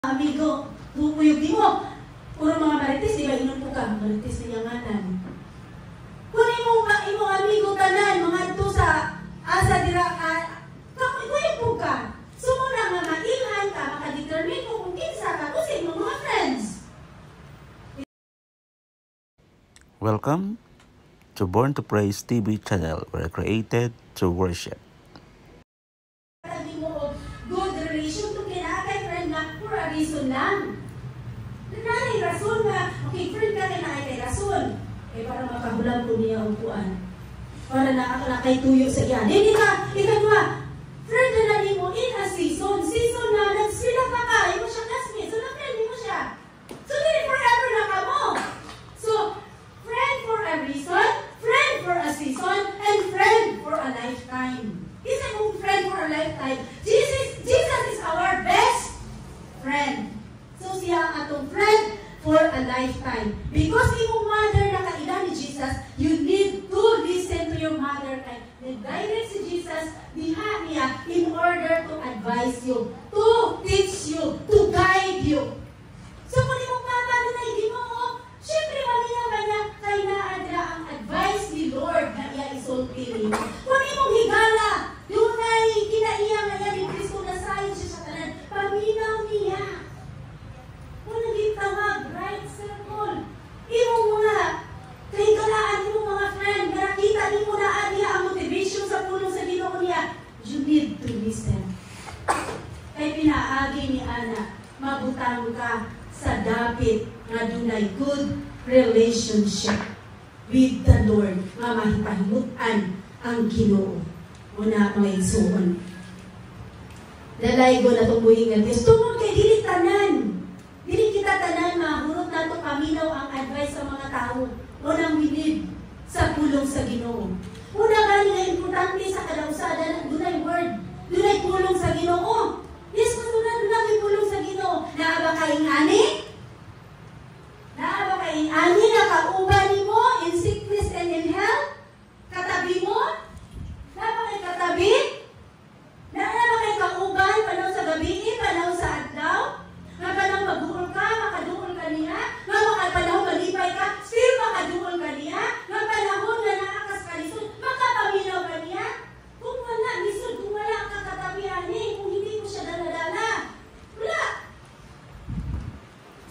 Amigo, bukuyog di mo. Puro mga marites, di ba inunpo ka? Marites na yanganan. Kung imong amigo tanan, mga ito sa asa dira, kuyog po ka. Sumuna nga mailhan ka, makadetermine mo kung kinsa ka, kung sa mga friends. Welcome to Born to Praise TV channel. We're created to worship. Good relation to kinakay friend na for a reason lang. Nanay rason nga, okay, friend ka kay rason. Eh, para makahulang ko niya upuan. Para nakay tuyo sa iya. Hindi ka, ikanwa, friend na nani mo in a season. Season na, nagsila ka ka, mo siya classmate. So, na-friend mo siya. So, hindi forever na ka mo. So, friend for a reason, friend for a season, and friend for a lifetime. Isa mong friend for a lifetime. Jesus is our best friend. So siya ang atong friend for a lifetime. Because imong mother nakaila ni Jesus, you need to listen to your mother. Kay nag-guide si Jesus diha niya in order to advise you, to teach you, to guide you. So kung imong papa na hindi mo, syempre maniya kanya kay naadra ang advice ni Lord na iya isulti niyo. Kung imong higala, dunay kinaiya nga yan ni Kristo na sayon siya sa tanan, paminaw niya. Kung naging tawag, right circle. Imong mga kahigalaan, imong mga friend, nakita ni mo na niya ang motivation sa pulong sa Ginoo niya. You need to listen. Kay pinaagi ni Ana, mabutang ka sa dapit nga dunay good relationship with the Lord, nga mahipahimutan ang Ginoo. Una mga igsuon. Dalaygo na itong buhing nga Diyos. Tungod kay dili tanan. Dili kita tanan, mahurot na ito paminaw ang advice sa mga tao. Unang winid sa pulong sa Ginoo. Una gani nga importante sa kadausada, dunay word, dunay pulong sa Ginoo. Yes, matulad dunay pulong sa Ginoo. Naaba kaing ani? Naaba kaing ani na kauban nimo in sickness and in health? Katabi mo? Naaba kay katabi? Naaba kay kauban panaw sa gabi, panaw sa adlaw? Nga panahon magduol ka, makaduol ka niya. Nga panahon malipay ka, still makaduol ka niya. Nga panahon na naakas ka lisod, makapaminaw ka niya. Kung wala, lisod, kung wala ang kakatabihan kung hindi mo siya dala-dala, wala.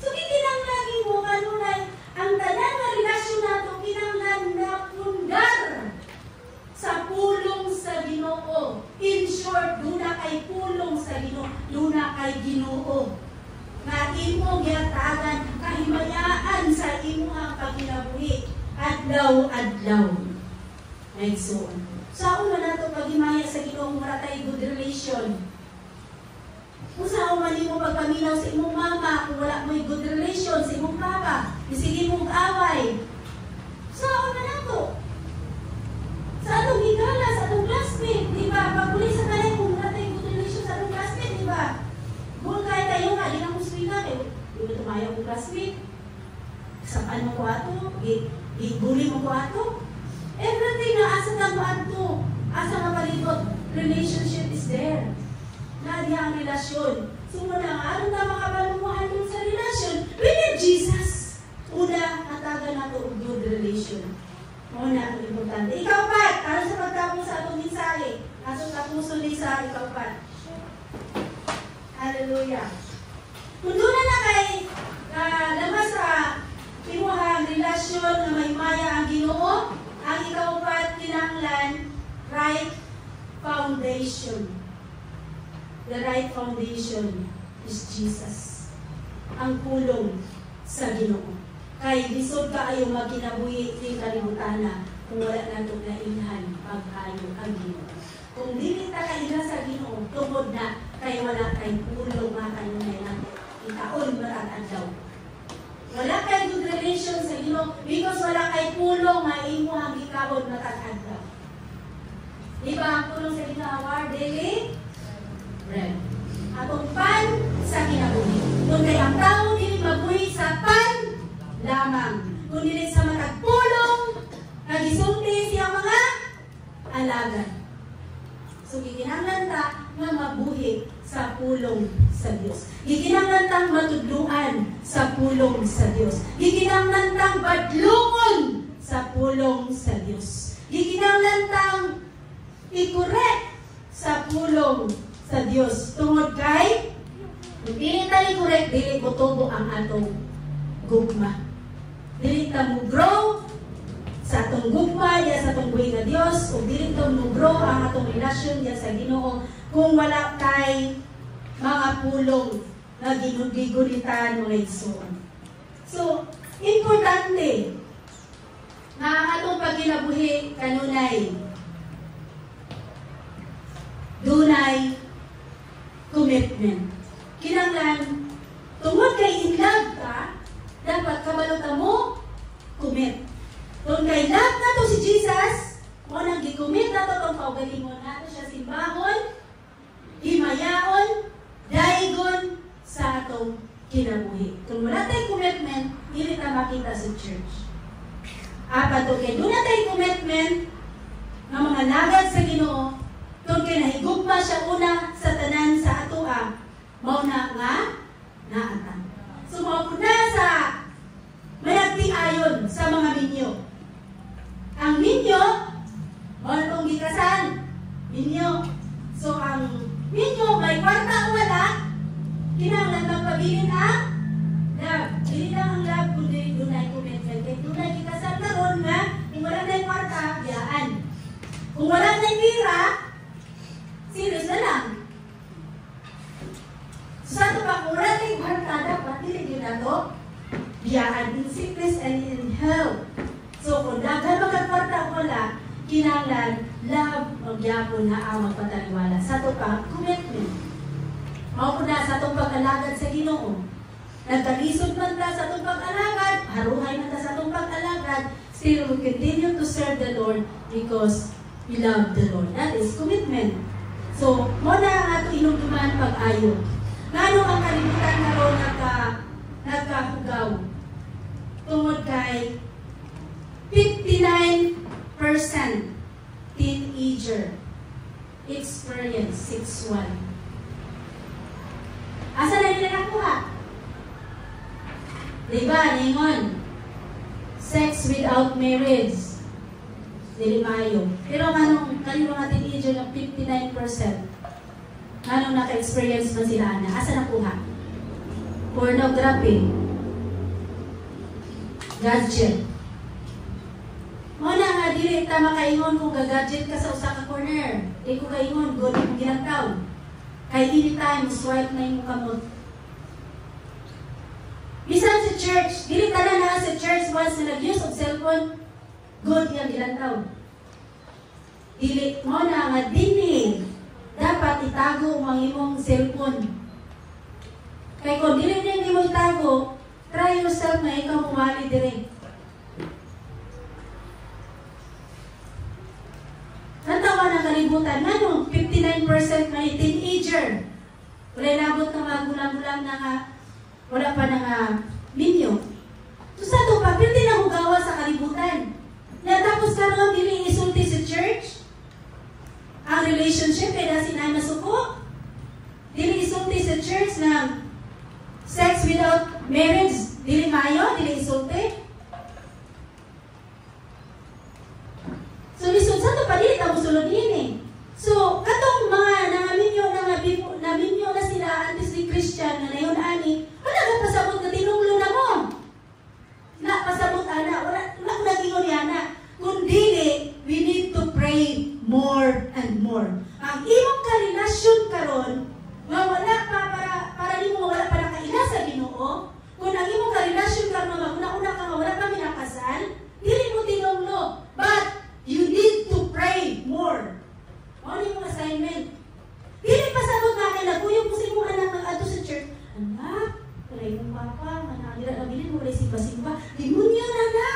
So, kinanglagi mo, kanunay, ang tanan na relasyon nato, kinanglan na pundar sa pulong sa Ginoo. In short, duna kay pulong sa Ginoo, duna kay Ginoo. Nga imong yatagan kahimayaan sa imong pagkinabuhi adlaw-adlaw. Nagsuon. Saan man nato paghimaya sa Ginoo mura tay good relation? Kung saan man imo pagpaminaw sa imong mama, kung wala mo'y good relation sa imong papa, sige mong away. Saan man nato? Sa atong higala, sa atong classmate, di ba? Paguli sa kanay kung wala tay good relation sa atong classmate, di ba? Kung kahit tayo nga, di na muswina, di ba tumayaw kong classmate? Sapan mo ko ato? I-bully mo ko ato? Everything na asa ka mo ato, asa nga palibot, relationship is there. Nadi ang relasyon. So muna nga, anong tama ka palumuhan dun sa relasyon? We need Jesus. Una, nataga na ito good relation. Muna ang importante. Ikaw pat, ano sa pagtapos sa atong mensahe? Asong tapuso ni sa ikaw pat. Hallelujah. Kung doon na kay labas sa imuhang relasyon na may maya ang Ginoo, ang ikaw pat kinanglan right foundation. The right foundation is Jesus. Ang pulong sa Ginoo. Kay lisod kaayo magkinabuhi ng kalibutan na kung wala na itong nainhan pagkayo ang Ginoo. Kung dili ta kaila sa Ginoo, tungod na kay wala kay pulong makanunay natin. Itaon marag adlaw. Wala kay good relation sa Ginoo because wala kay pulong maimo ang gikabod matag adlaw. Di ba ang pulong sa Ginoo our daily bread? Atong pan sa kinabuhi. Kung kay ang tao dili mabuhi sa pan lamang. Kung dili sa matag pulong, nagisulti siya mga alagad. So, gikinanglan ta nga mabuhi sa pulong sa Diyos. Gikinahanglan tang matudluan sa pulong sa Dios. Gikinahanglan tang badlungon sa pulong sa Dios. Gikinahanglan tang i-correct sa pulong sa Dios. Tungod kay kung dili tayo i-correct, dili mo tubo ang atong gugma. Dili ta mo grow sa atong gugma ya sa atong buhay nga Dios, o dili ta mo grow ang atong relasyon ya sa Ginoo kung wala kay mga pulong na ginugiguritan mga igsoon. So, importante na ang atong pagkinabuhi kanunay dunay commitment. Kinanglan, tungod kay in love ka, dapat kabalota mo, commit. Tungod kay love na to si Jesus, mo nang gi-commit na to itong paugalingon na to siya simbahon, himayaon, daigon sa atong kinabuhi. Kung wala tayong commitment, hindi ta makita sa church. Apat, okay, doon na tayong commitment ng mga lagad sa Ginoo, kung kinahigugma siya una sa tanan sa atoa, mao na nga naatan. So, mao na sa mayagti-ayon sa mga minyo. Ang minyo, mao na itong gikasan. Minyo. So, ang minyo, may kwarta o wala, kinahanglan magpabilin ang love. Dili lang ang love, kundi dunay commitment. Kaya dunay gikasan karon nga, kung wala na yung kwarta, biyaan. Kung wala na yung pira, serious na lang. So, sa ito pa, kung wala na yung kwarta, dapat dili yun na ito, biyaan in sickness and in health. So, kung daghan magkakwarta o wala, kinahanglan love o gyapon na ang magpataliwala. Sa ito pa, commitment. Mao po na sa itong pag-alagad sa Ginoo. Nagkalisod man ta sa itong pag-alagad, haruhay man ta sa itong pag-alagad, still we continue to serve the Lord because we love the Lord. That is commitment. So, mo na ang ato inumduman pag-ayo. Ngano ang kalimutan na ron nagkahugaw? Tungod kay 59% teenager experience 6-1. Asa na nila nakuha? Diba, ningon? Sex without marriage. Dili mayo. Pero kanong mga teenager ng 59%, anong naka-experience na sila na? Asa nakuha? Pornography. Gadget. Muna nga, dili ta makaingon kung gagadget ka sa usa ka corner. Di ko kaingon, good yung ginagtaw. Kay anytime, swipe na yung kamot. Bisan sa church, dili ta na sa church once na nag-use of cellphone, good yung ginagtaw. Dili mo na nga dini, dapat itago ang imong cellphone. Kaya kung dili na hindi mo itago, try yourself na ikaw mumali dire. Natawa ng kalibutan, ano? 59% na teenager. Wala nabot na magulang-gulang na nga, wala pa na nga minyo. So sa ito pa, pwede na hugawa sa kalibutan. Na tapos karoon, dili isulti sa church. Ang relationship, kaya sinay masuko. Dili isulti sa church na sex without marriage, dili mayo, dili isulti. So, lisod sa ito pa, dili ta musulod yun. So, katong mga naminyo na sila, antes ni Christian, na nayon ani, wala ka pasabot na tinunglo na mo. Na pasabot ana, wala nagingon yan na. Kung dili, we need to pray more and more. Ang imong karelasyon karon, wala pa para di mo wala pa nakaila sa Ginoo. Kung ang imong karelasyon karon, una-una ka wala pa minakasal, dili mo tinunglo. But you need to pray more. Ano yung assignment? Dili pasabot nga kay naguyog mo sa imong anak ng adto sa church. Anak, wala yung papa, manangira na bilin mo, wala simba-simba. Demonyo na na.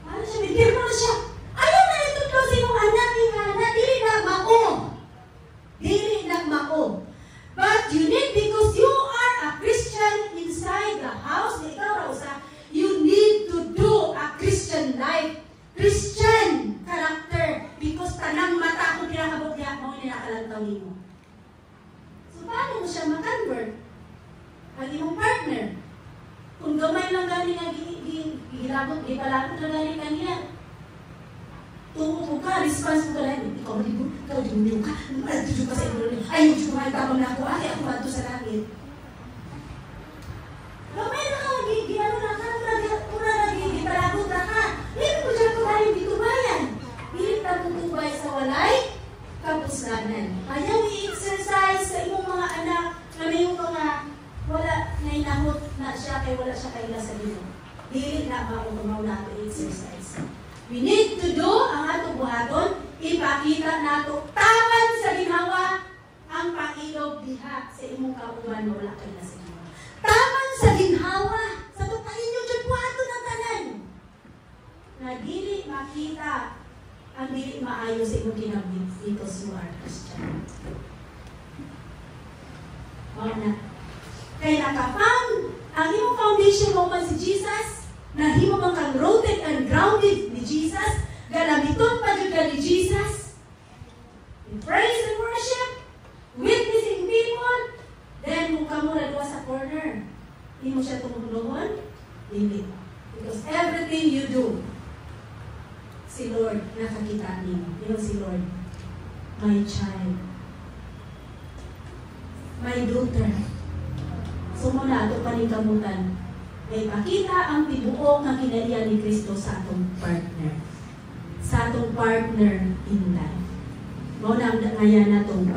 Ano siya, bigyan mo na siya. Ayaw na itutlo sa imong anak, yung anak, dili nagmao. Dili nagmao. But you need, because you are a Christian inside the house, na ikaw raw sa, you need to do a Christian life. Christian character. Because tanang mata kung kinakabot niya, mo nakalantaw mo. So, paano mo siya makonvert? Gamay lang gani nga gilabot, gipalabot lang gani kaniya. Tumo ka, response mo ka lang, ikaw libo, ikaw libo ka, malatuyo ka sa ilo, ayaw dito ka, tabang na ako, ay ako mato sa langit. Gamay na ka, ano na ka, mura na gipalabot na ka, hindi mo siya ko tayo dito bayan. Hindi ka tutubay sa walay, kapuslanan. Ayaw i-exercise sa imong mga anak, na may yung mga wala na inahot na siya, kay wala siya kaila sa dito. Dili na mautumaw na ito exercise. We need to do ang atong buhaton, ipakita nato taman sa ginhawa ang pakilog diha sa imong kauban wala kay na sa ginhawa. Taman sa ginhawa sa tukain nyo dyan buhaton ng tanan. Na dili makita ang dili maayo sa imong kinabit because you are Christian. O na. Kaya naka-found ang imong foundation mo man si Jesus, na himo bang kang rooted and grounded ni Jesus, galamiton pa jud ka ni Jesus, in praise and worship, witnessing people, then kung kamo na sa corner, hindi mo siya tumunuhon, hindi. Because everything you do, si Lord nakakita niyo. Yun si Lord, my child, my daughter. So muna ito paningkamutan. May pakita ang tibuok ng kinaiya ni Kristo sa atong partner. Sa atong partner in life. Muna ang ngayon na itong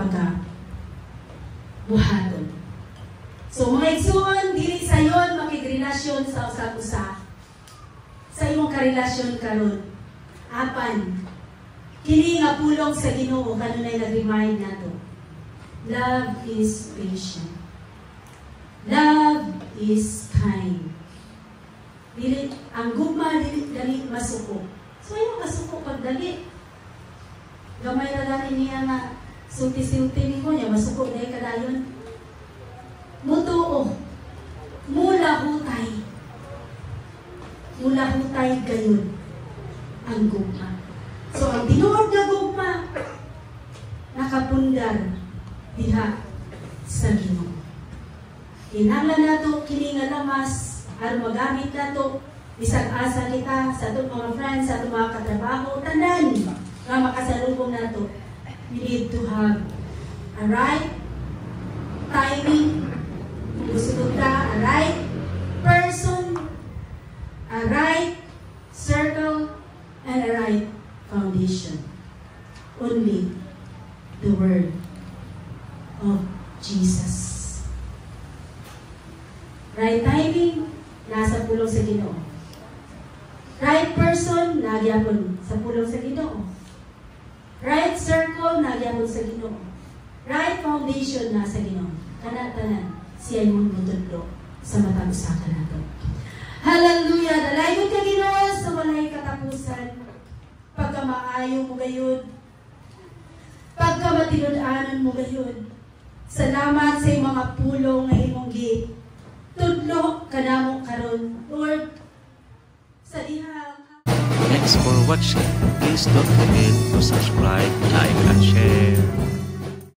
pagkabuhaton. So mga igsuon, dili sa yon makigrelasyon sa usap-usa. Sa imong karelasyon karon. Apan, kini nga pulong sa Ginoo kanunay nag-remind nato. Love is patient. Love is kind. Dili, ang gugma dili masuko. So ayaw masuko pag dali. Gamay na gani niya nga sulti-sulti ni ko niya, masuko dahil kadayon. Mutuo. Mula hutay. Mula hutay gayon ang gugma. So ang tinuod na gugma nakapundar diha sa Ginoo. Kinahanglan nato kini nga lamas aron magamit nato bisag asa kita sa atong mga friends, sa atong mga katrabaho, tanan nga makasalubong nato. We need to have a right timing, gusto ta, a right person, a right circle, and a right foundation. Only the word of Jesus. Right timing, nasa pulong sa Ginoo. Right person, nagyapon sa pulong sa Ginoo. Right circle, nagyapon sa Ginoo. Right foundation, nasa Ginoo. Tanan-tanan, siya yung mutudlo sa matang usa ka nato. Hallelujah! Dalayon ka Ginoo sa walay katapusan. Pagka maayo mo gayon. Pagka matinud-anon mo gayon. Salamat sa mga pulong na imong tudlo kanamo karon, Lord, sa dihang. Thanks for watching. Please don't forget to subscribe, like, and share.